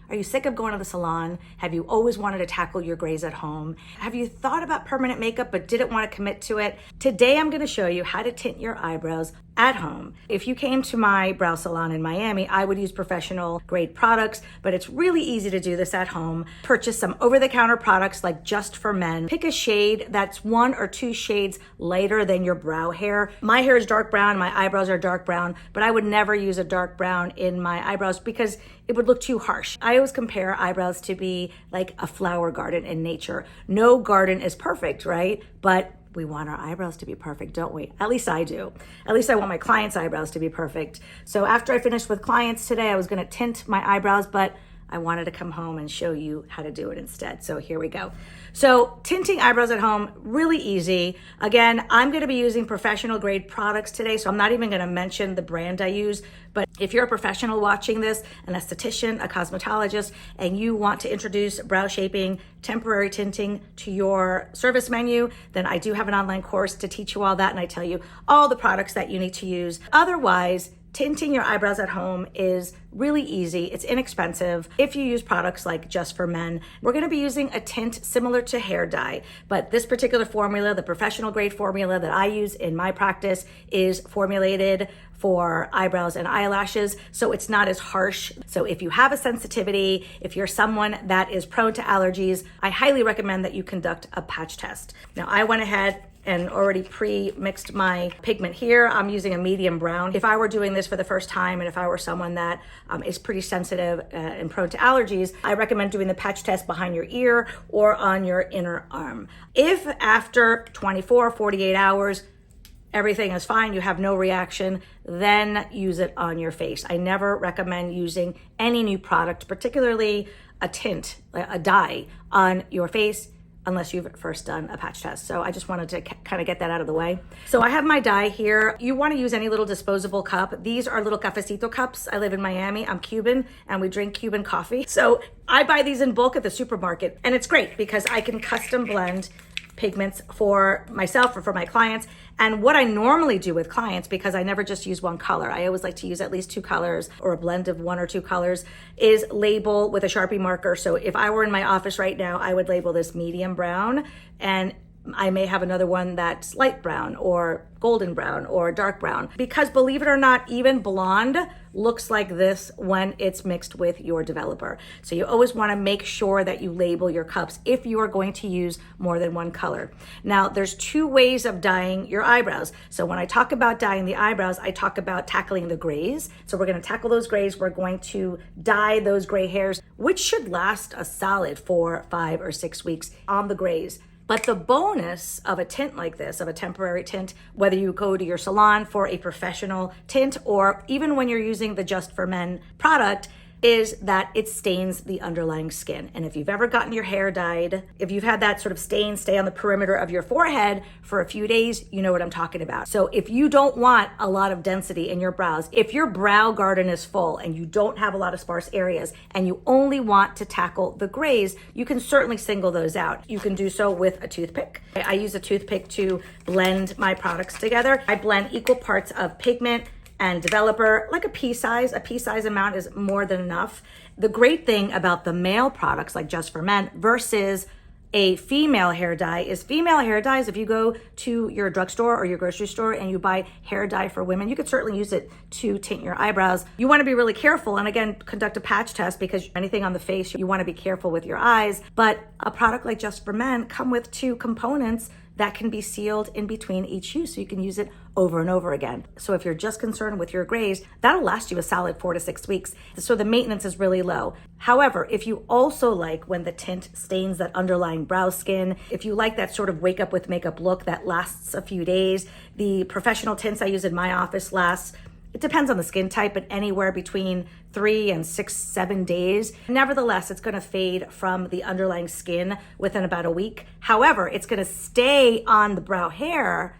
Are you sick of going to the salon? Have you always wanted to tackle your grays at home? Have you thought about permanent makeup but didn't want to commit to it? Today I'm going to show you how to tint your eyebrows at home. If you came to my brow salon in Miami, I would use professional grade products, but it's really easy to do this at home. Purchase some over-the-counter products like Just for Men. Pick a shade that's 1 or 2 shades lighter than your brow hair. My hair is dark brown, my eyebrows are dark brown, but I would never use a dark brown in my eyebrows because it would look too harsh. I always compare eyebrows to be like a flower garden in nature. No garden is perfect, right? But we want our eyebrows to be perfect, don't we? At least I do. At least I want my clients' eyebrows to be perfect. So after I finished with clients today, I was gonna tint my eyebrows, but I wanted to come home and show you how to do it instead. So here we go. So tinting eyebrows at home, really easy. Again, I'm gonna be using professional grade products today, so I'm not even gonna mention the brand I use, but if you're a professional watching this, an esthetician, a cosmetologist, and you want to introduce brow shaping, temporary tinting to your service menu, then I do have an online course to teach you all that, and I tell you all the products that you need to use. Otherwise, tinting your eyebrows at home is really easy. It's inexpensive. If you use products like Just for Men, we're going to be using a tint similar to hair dye, but this particular formula, the professional grade formula that I use in my practice, is formulated for eyebrows and eyelashes, so it's not as harsh. So if you have a sensitivity, if you're someone that is prone to allergies, I highly recommend that you conduct a patch test. Now, I went ahead and already pre-mixed my pigment here. I'm using a medium brown. If I were doing this for the first time, and if I were someone that is pretty sensitive and prone to allergies, I recommend doing the patch test behind your ear or on your inner arm. If after 24, 48 hours, everything is fine, you have no reaction, then use it on your face. I never recommend using any new product, particularly a tint, a dye, on your face unless you've first done a patch test. So I just wanted to kind of get that out of the way. So I have my dye here. You want to use any little disposable cup. These are little cafecito cups. I live in Miami. I'm Cuban and we drink Cuban coffee. So I buy these in bulk at the supermarket, and it's great because I can custom blend pigments for myself or for my clients. And what I normally do with clients, because I never just use one color, I always like to use at least 2 colors or a blend of 1 or 2 colors, is label with a Sharpie marker. So if I were in my office right now, I would label this medium brown, and I may have another one that's light brown or golden brown or dark brown, because believe it or not, even blonde looks like this when it's mixed with your developer. So you always want to make sure that you label your cups if you are going to use more than one color. Now, there's 2 ways of dyeing your eyebrows. So when I talk about dyeing the eyebrows, I talk about tackling the grays. So we're going to tackle those grays. We're going to dye those gray hairs, which should last a solid 4, 5, or 6 weeks on the grays. But the bonus of a tint like this, of a temporary tint, whether you go to your salon for a professional tint or even when you're using the Just for Men product, is that it stains the underlying skin. And if you've ever gotten your hair dyed, if you've had that sort of stain stay on the perimeter of your forehead for a few days, you know what I'm talking about. So if you don't want a lot of density in your brows, if your brow garden is full and you don't have a lot of sparse areas and you only want to tackle the grays, you can certainly single those out. You can do so with a toothpick. I use a toothpick to blend my products together. I blend equal parts of pigment and developer, like a pea size. A pea size amount is more than enough. The great thing about the male products like Just for Men versus a female hair dye is female hair dyes, if you go to your drugstore or your grocery store and you buy hair dye for women, you could certainly use it to tint your eyebrows. You want to be really careful, and again, conduct a patch test, because anything on the face, you want to be careful with your eyes. But a product like Just for Men come with 2 components that can be sealed in between each use, so you can use it over and over again. So if you're just concerned with your grays, that'll last you a solid 4 to 6 weeks. So the maintenance is really low. However, if you also like when the tint stains that underlying brow skin, if you like that sort of wake up with makeup look that lasts a few days, the professional tints I use in my office last, it depends on the skin type, but anywhere between 3 and 6, 7 days. Nevertheless, it's gonna fade from the underlying skin within about a week. However, it's gonna stay on the brow hair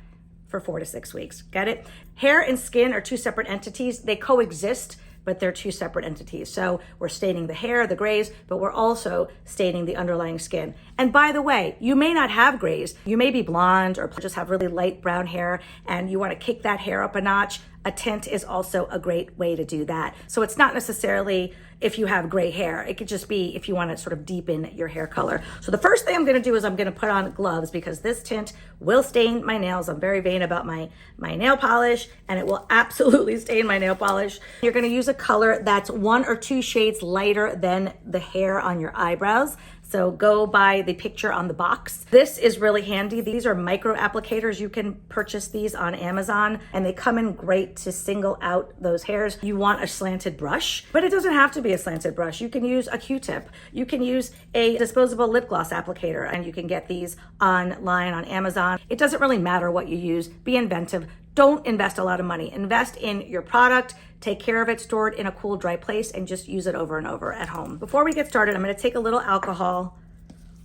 for 4 to 6 weeks. Get it? Hair and skin are 2 separate entities. They coexist, but they're 2 separate entities. So we're staining the hair, the grays, but we're also staining the underlying skin. And by the way, you may not have grays. You may be blonde or just have really light brown hair and you wanna kick that hair up a notch. a tint is also a great way to do that. So it's not necessarily if you have gray hair. It could just be if you want to sort of deepen your hair color. So the first thing I'm going to do is I'm going to put on gloves because this tint will stain my nails. I'm very vain about my nail polish, and it will absolutely stain my nail polish. You're going to use a color that's 1 or 2 shades lighter than the hair on your eyebrows. So go by the picture on the box. This is really handy. These are micro applicators. You can purchase these on Amazon, and they come in great to single out those hairs. You want a slanted brush, but it doesn't have to be a slanted brush. You can use a Q-tip. You can use a disposable lip gloss applicator, and you can get these online on Amazon. It doesn't really matter what you use. Be inventive. Don't invest a lot of money. Invest in your product, take care of it, store it in a cool, dry place, and just use it over and over at home. Before we get started, I'm gonna take a little alcohol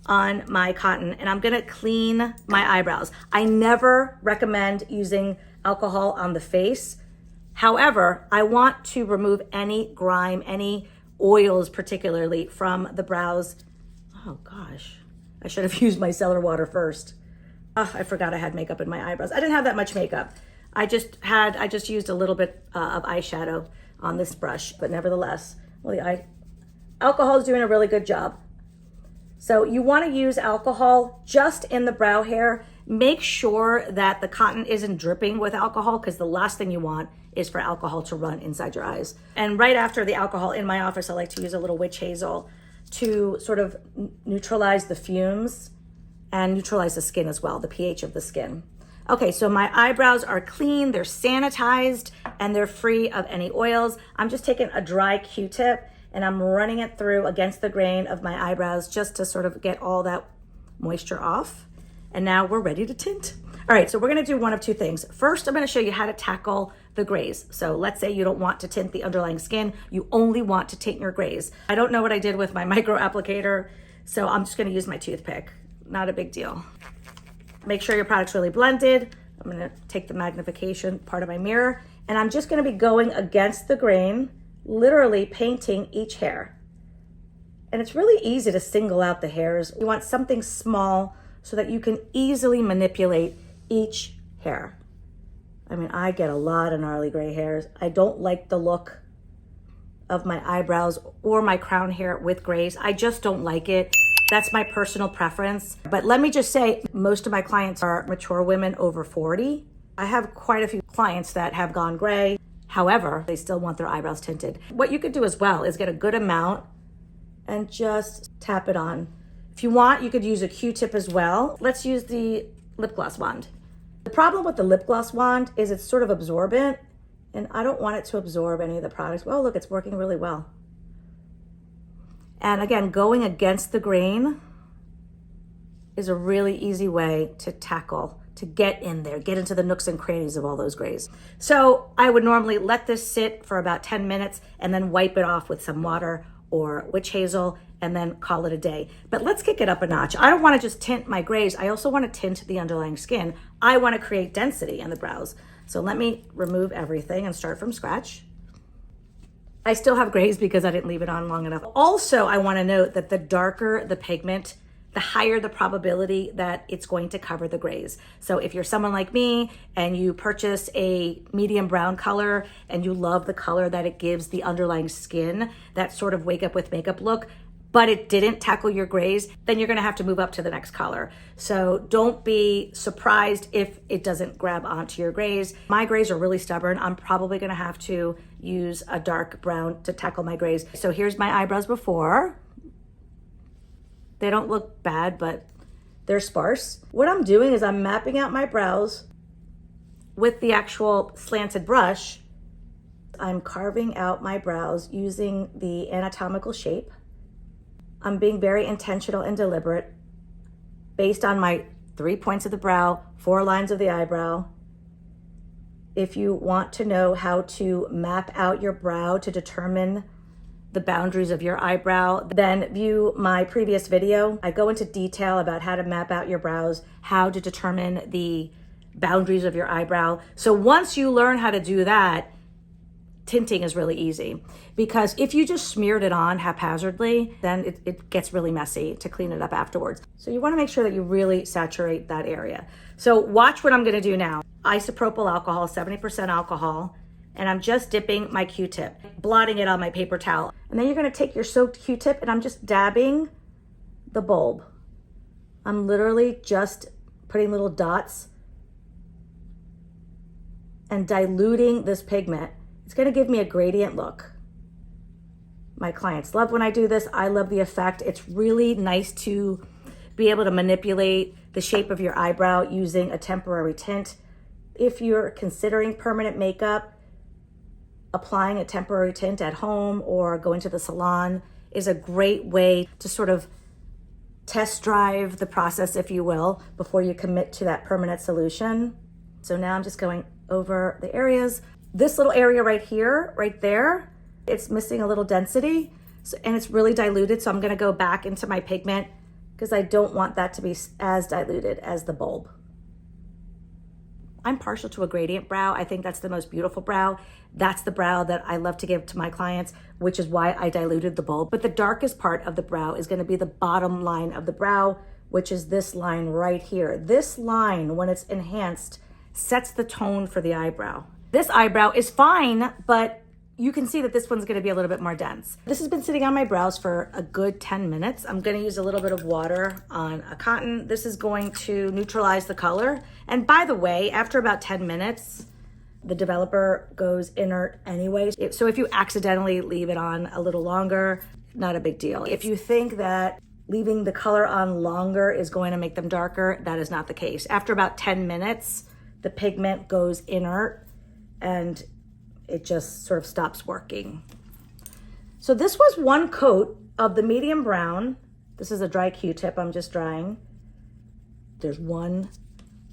on my cotton and I'm gonna clean my eyebrows. I never recommend using alcohol on the face. However, I want to remove any grime, any oils particularly from the brows. Oh gosh, I should have used my cellar water first. Oh, I forgot I had makeup in my eyebrows. I didn't have that much makeup. I just used a little bit of eyeshadow on this brush, but nevertheless, well, alcohol is doing a really good job. So you want to use alcohol just in the brow hair. Make sure that the cotton isn't dripping with alcohol, because the last thing you want is for alcohol to run inside your eyes. And right after the alcohol in my office, I like to use a little witch hazel to sort of neutralize the fumes and neutralize the skin as well, the pH of the skin. Okay, so my eyebrows are clean, they're sanitized, and they're free of any oils. I'm just taking a dry Q-tip and I'm running it through against the grain of my eyebrows just to sort of get all that moisture off. And now we're ready to tint. All right, so we're gonna do one of 2 things. First, I'm gonna show you how to tackle the grays. So let's say you don't want to tint the underlying skin, you only want to tint your grays. I don't know what I did with my micro applicator, so I'm just gonna use my toothpick. Not a big deal. Make sure your product's really blended. I'm gonna take the magnification part of my mirror, and I'm just gonna be going against the grain, literally painting each hair. And it's really easy to single out the hairs. You want something small so that you can easily manipulate each hair. I mean, I get a lot of gnarly gray hairs. I don't like the look of my eyebrows or my crown hair with grays. I just don't like it. That's my personal preference. But let me just say, most of my clients are mature women over 40. I have quite a few clients that have gone gray. However, they still want their eyebrows tinted. What you could do as well is get a good amount and just tap it on. If you want, you could use a Q-tip as well. Let's use the lip gloss wand. The problem with the lip gloss wand is it's sort of absorbent, and I don't want it to absorb any of the products. Well, look, it's working really well. And again, going against the grain is a really easy way to tackle, to get in there, get into the nooks and crannies of all those grays. So I would normally let this sit for about 10 minutes and then wipe it off with some water or witch hazel and then call it a day. But let's kick it up a notch. I don't want to just tint my grays. I also want to tint the underlying skin. I want to create density in the brows. So let me remove everything and start from scratch. I still have grays because I didn't leave it on long enough. Also, I want to note that the darker the pigment, the higher the probability that it's going to cover the grays. So if you're someone like me and you purchase a medium brown color and you love the color that it gives the underlying skin, that sort of wake up with makeup look, but it didn't tackle your grays, then you're gonna have to move up to the next color. So don't be surprised if it doesn't grab onto your grays. My grays are really stubborn. I'm probably gonna have to use a dark brown to tackle my grays. So here's my eyebrows before. They don't look bad, but they're sparse. What I'm doing is I'm mapping out my brows with the actual slanted brush. I'm carving out my brows using the anatomical shape. I'm being very intentional and deliberate based on my 3 points of the brow, 4 lines of the eyebrow. If you want to know how to map out your brow to determine the boundaries of your eyebrow, then view my previous video. I go into detail about how to map out your brows, how to determine the boundaries of your eyebrow. So once you learn how to do that, tinting is really easy, because if you just smeared it on haphazardly, then it gets really messy to clean it up afterwards. So you want to make sure that you really saturate that area. So watch what I'm going to do now. Isopropyl alcohol, 70% alcohol, and I'm just dipping my Q-tip, blotting it on my paper towel. And then you're gonna take your soaked Q-tip and I'm just dabbing the bulb. I'm literally just putting little dots and diluting this pigment. It's gonna give me a gradient look. My clients love when I do this. I love the effect. It's really nice to be able to manipulate the shape of your eyebrow using a temporary tint. If you're considering permanent makeup, applying a temporary tint at home or going to the salon is a great way to sort of test drive the process, if you will, before you commit to that permanent solution. So now I'm just going over the areas. This little area right here, right there, it's missing a little density, and it's really diluted. So I'm gonna go back into my pigment because I don't want that to be as diluted as the bulb. I'm partial to a gradient brow. I think that's the most beautiful brow. That's the brow that I love to give to my clients, which is why I diluted the bulb. But the darkest part of the brow is gonna be the bottom line of the brow, which is this line right here. This line, when it's enhanced, sets the tone for the eyebrow. This eyebrow is fine, but you can see that this one's gonna be a little bit more dense. This has been sitting on my brows for a good 10 minutes. I'm gonna use a little bit of water on a cotton. This is going to neutralize the color. And by the way, after about 10 minutes, the developer goes inert anyway. So if you accidentally leave it on a little longer, not a big deal. If you think that leaving the color on longer is going to make them darker, that is not the case. After about 10 minutes, the pigment goes inert and it just sort of stops working. So this was one coat of the medium brown. This is a dry Q-tip, I'm just drying. There's one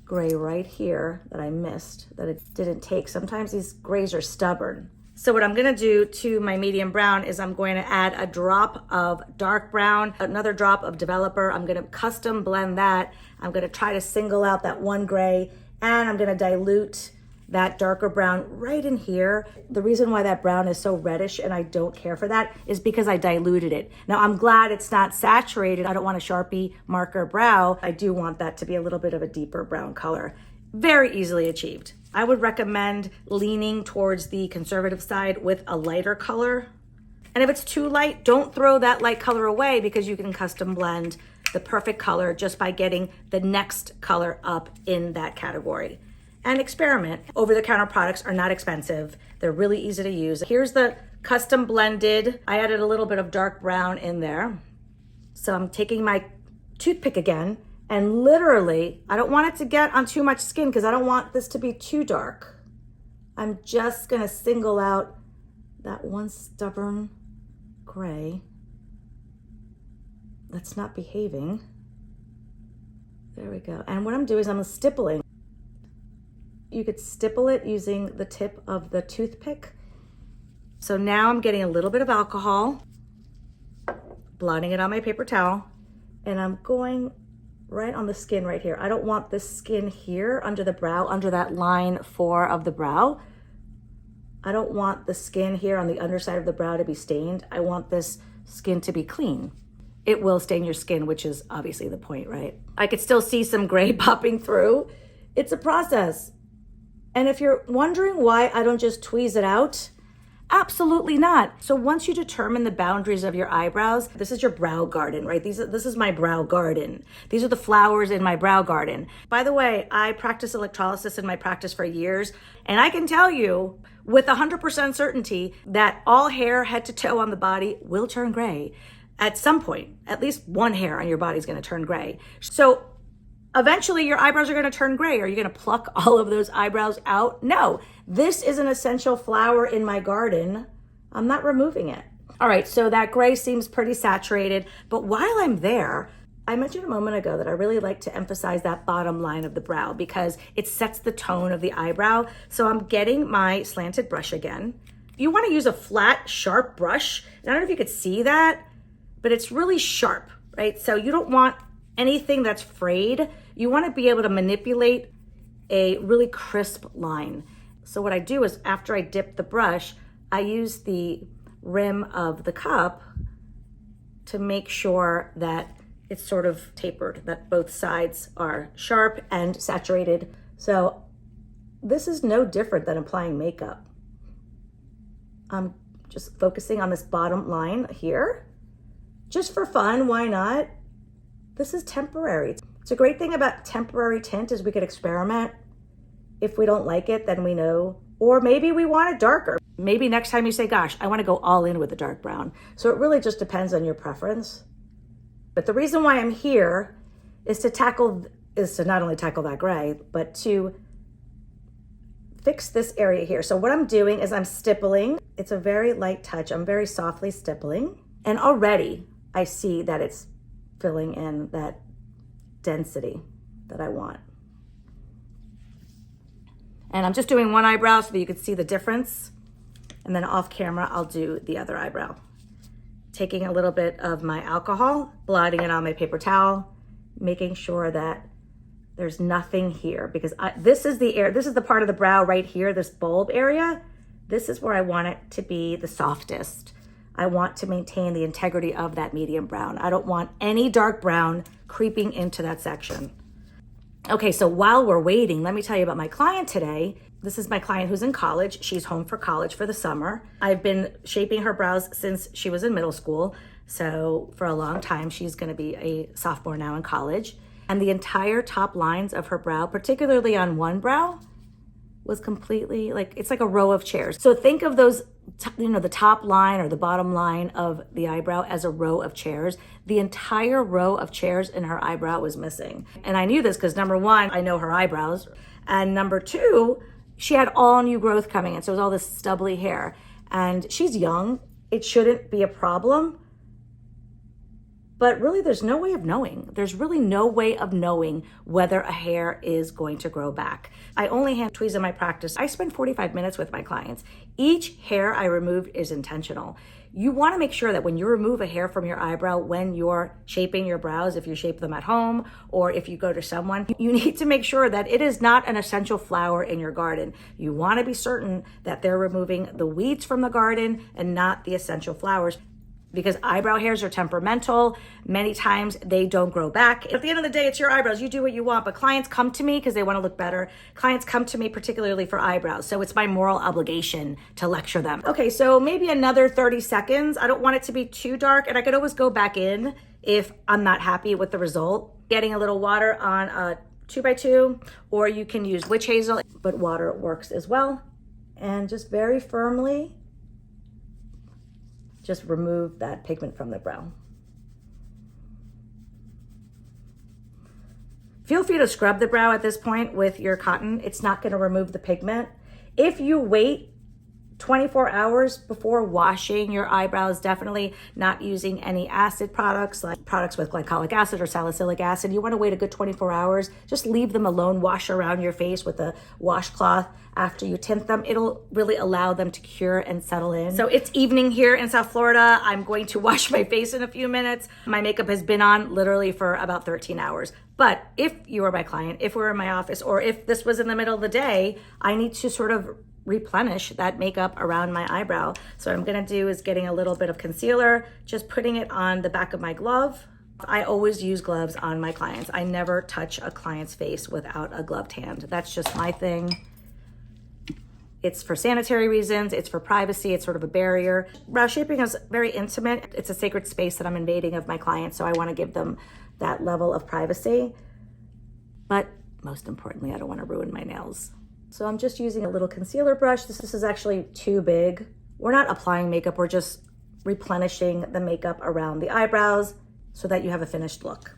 gray right here that I missed, that it didn't take. Sometimes these grays are stubborn. So what I'm gonna do to my medium brown is I'm going to add a drop of dark brown, another drop of developer. I'm gonna custom blend that. I'm gonna try to single out that one gray, and I'm gonna dilute that darker brown right in here. The reason why that brown is so reddish and I don't care for that is because I diluted it. Now I'm glad it's not saturated. I don't want a Sharpie marker brow. I do want that to be a little bit of a deeper brown color. Very easily achieved. I would recommend leaning towards the conservative side with a lighter color. And if it's too light, don't throw that light color away because you can custom blend the perfect color just by getting the next color up in that category. And experiment. Over-the-counter products are not expensive. They're really easy to use. Here's the custom blended. I added a little bit of dark brown in there. So I'm taking my toothpick again, and literally, I don't want it to get on too much skin because I don't want this to be too dark. I'm just gonna single out that one stubborn gray that's not behaving. There we go. And what I'm doing is I'm stippling. You could stipple it using the tip of the toothpick. So now I'm getting a little bit of alcohol, blotting it on my paper towel, and I'm going right on the skin right here. I don't want this skin here under the brow, under that line 4 of the brow. I don't want the skin here on the underside of the brow to be stained. I want this skin to be clean. It will stain your skin, which is obviously the point, right? I could still see some gray popping through. It's a process. And if you're wondering why I don't just tweeze it out, absolutely not. So once you determine the boundaries of your eyebrows, this is your brow garden, right? This is my brow garden. These are the flowers in my brow garden. By the way, I practiced electrolysis in my practice for years, and I can tell you with 100% certainty that all hair head to toe on the body will turn gray. At some point, at least one hair on your body is gonna turn gray. So eventually your eyebrows are gonna turn gray. Are you gonna pluck all of those eyebrows out? No, this is an essential flower in my garden. I'm not removing it. All right, so that gray seems pretty saturated, but while I'm there, I mentioned a moment ago that I really like to emphasize that bottom line of the brow because it sets the tone of the eyebrow. So I'm getting my slanted brush again. You wanna use a flat, sharp brush. I don't know if you could see that, but it's really sharp, right? So you don't want anything that's frayed. You want to be able to manipulate a really crisp line. So what I do is after I dip the brush, I use the rim of the cup to make sure that it's sort of tapered, that both sides are sharp and saturated. So this is no different than applying makeup. I'm just focusing on this bottom line here. Just for fun, why not? This is temporary. It's a great thing about temporary tint is we could experiment. If we don't like it, then we know. Or maybe we want it darker. Maybe next time you say, gosh, I want to go all in with the dark brown. So it really just depends on your preference. But the reason why I'm here is to not only tackle that gray, but to fix this area here. So what I'm doing is I'm stippling. It's a very light touch. I'm very softly stippling. And already I see that it's filling in that density that I want. And I'm just doing one eyebrow so that you can see the difference. And then off camera, I'll do the other eyebrow. Taking a little bit of my alcohol, blotting it on my paper towel, making sure that there's nothing here, because this is the part of the brow right here, this bulb area. This is where I want it to be the softest. I want to maintain the integrity of that medium brown. I don't want any dark brown creeping into that section. Okay, so while we're waiting, let me tell you about my client today. This is my client who's in college. She's home for college for the summer. I've been shaping her brows since she was in middle school. So for a long time, she's gonna be a sophomore now in college. And the entire top lines of her brow, particularly on one brow, was completely it's like a row of chairs. So think of those, the top line or the bottom line of the eyebrow as a row of chairs. The entire row of chairs in her eyebrow was missing. And I knew this because number one, I know her eyebrows. And number two, she had all new growth coming in. So it was all this stubbly hair. And she's young. It shouldn't be a problem. But really, there's no way of knowing. There's really no way of knowing whether a hair is going to grow back. I only hand tweeze in my practice. I spend 45 minutes with my clients. Each hair I remove is intentional. You want to make sure that when you remove a hair from your eyebrow, when you're shaping your brows, if you shape them at home or if you go to someone, you need to make sure that it is not an essential flower in your garden. You want to be certain that they're removing the weeds from the garden and not the essential flowers. Because eyebrow hairs are temperamental. Many times they don't grow back. At the end of the day, it's your eyebrows. You do what you want, but clients come to me because they want to look better. Clients come to me particularly for eyebrows. So it's my moral obligation to lecture them. Okay, so maybe another 30 seconds. I don't want it to be too dark, and I could always go back in if I'm not happy with the result. Getting a little water on a 2x2, or you can use witch hazel, but water works as well. And just very firmly, just remove that pigment from the brow. Feel free to scrub the brow at this point with your cotton. It's not gonna remove the pigment. If you wait 24 hours before washing your eyebrows, definitely not using any acid products, like products with glycolic acid or salicylic acid. You wanna wait a good 24 hours. Just leave them alone, wash around your face with a washcloth after you tint them. It'll really allow them to cure and settle in. So it's evening here in South Florida. I'm going to wash my face in a few minutes. My makeup has been on literally for about 13 hours. But if you were my client, if we're in my office, or if this was in the middle of the day, I need to sort of replenish that makeup around my eyebrow. So what I'm gonna do is getting a little bit of concealer, just putting it on the back of my glove. I always use gloves on my clients. I never touch a client's face without a gloved hand. That's just my thing. It's for sanitary reasons, it's for privacy, it's sort of a barrier. Brow shaping is very intimate. It's a sacred space that I'm invading of my clients, so I wanna give them that level of privacy. But most importantly, I don't wanna ruin my nails. So I'm just using a little concealer brush. This is actually too big. We're not applying makeup, we're just replenishing the makeup around the eyebrows so that you have a finished look.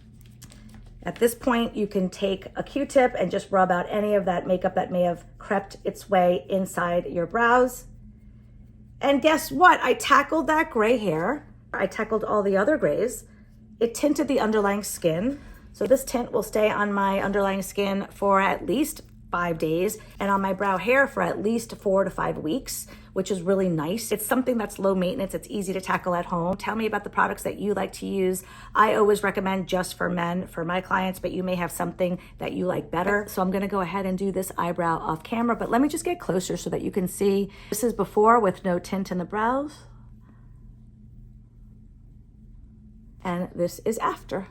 At this point, you can take a Q-tip and just rub out any of that makeup that may have crept its way inside your brows. And guess what? I tackled that gray hair. I tackled all the other grays. It tinted the underlying skin. So this tint will stay on my underlying skin for at least 5 days and on my brow hair for at least 4 to 5 weeks, which is really nice. It's something that's low maintenance. It's easy to tackle at home. Tell me about the products that you like to use. I always recommend just for men, for my clients, but you may have something that you like better. So I'm gonna go ahead and do this eyebrow off camera, but let me just get closer so that you can see. This is before with no tint in the brows. And this is after.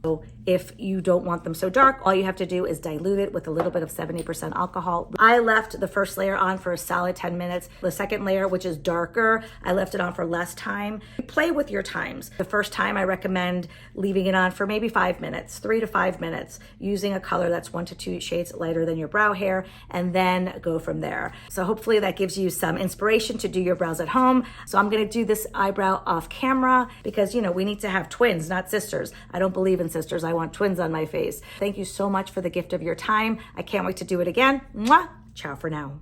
So if you don't want them so dark, all you have to do is dilute it with a little bit of 70% alcohol. I left the first layer on for a solid 10 minutes. The second layer, which is darker, I left it on for less time. Play with your times. The first time I recommend leaving it on for maybe 5 minutes, 3 to 5 minutes, using a color that's 1 to 2 shades lighter than your brow hair, and then go from there. So hopefully that gives you some inspiration to do your brows at home. So I'm gonna do this eyebrow off camera because, you know, we need to have twins, not sisters. I don't believe in sisters. I want twins on my face. Thank you so much for the gift of your time. I can't wait to do it again. Mwah! Ciao for now.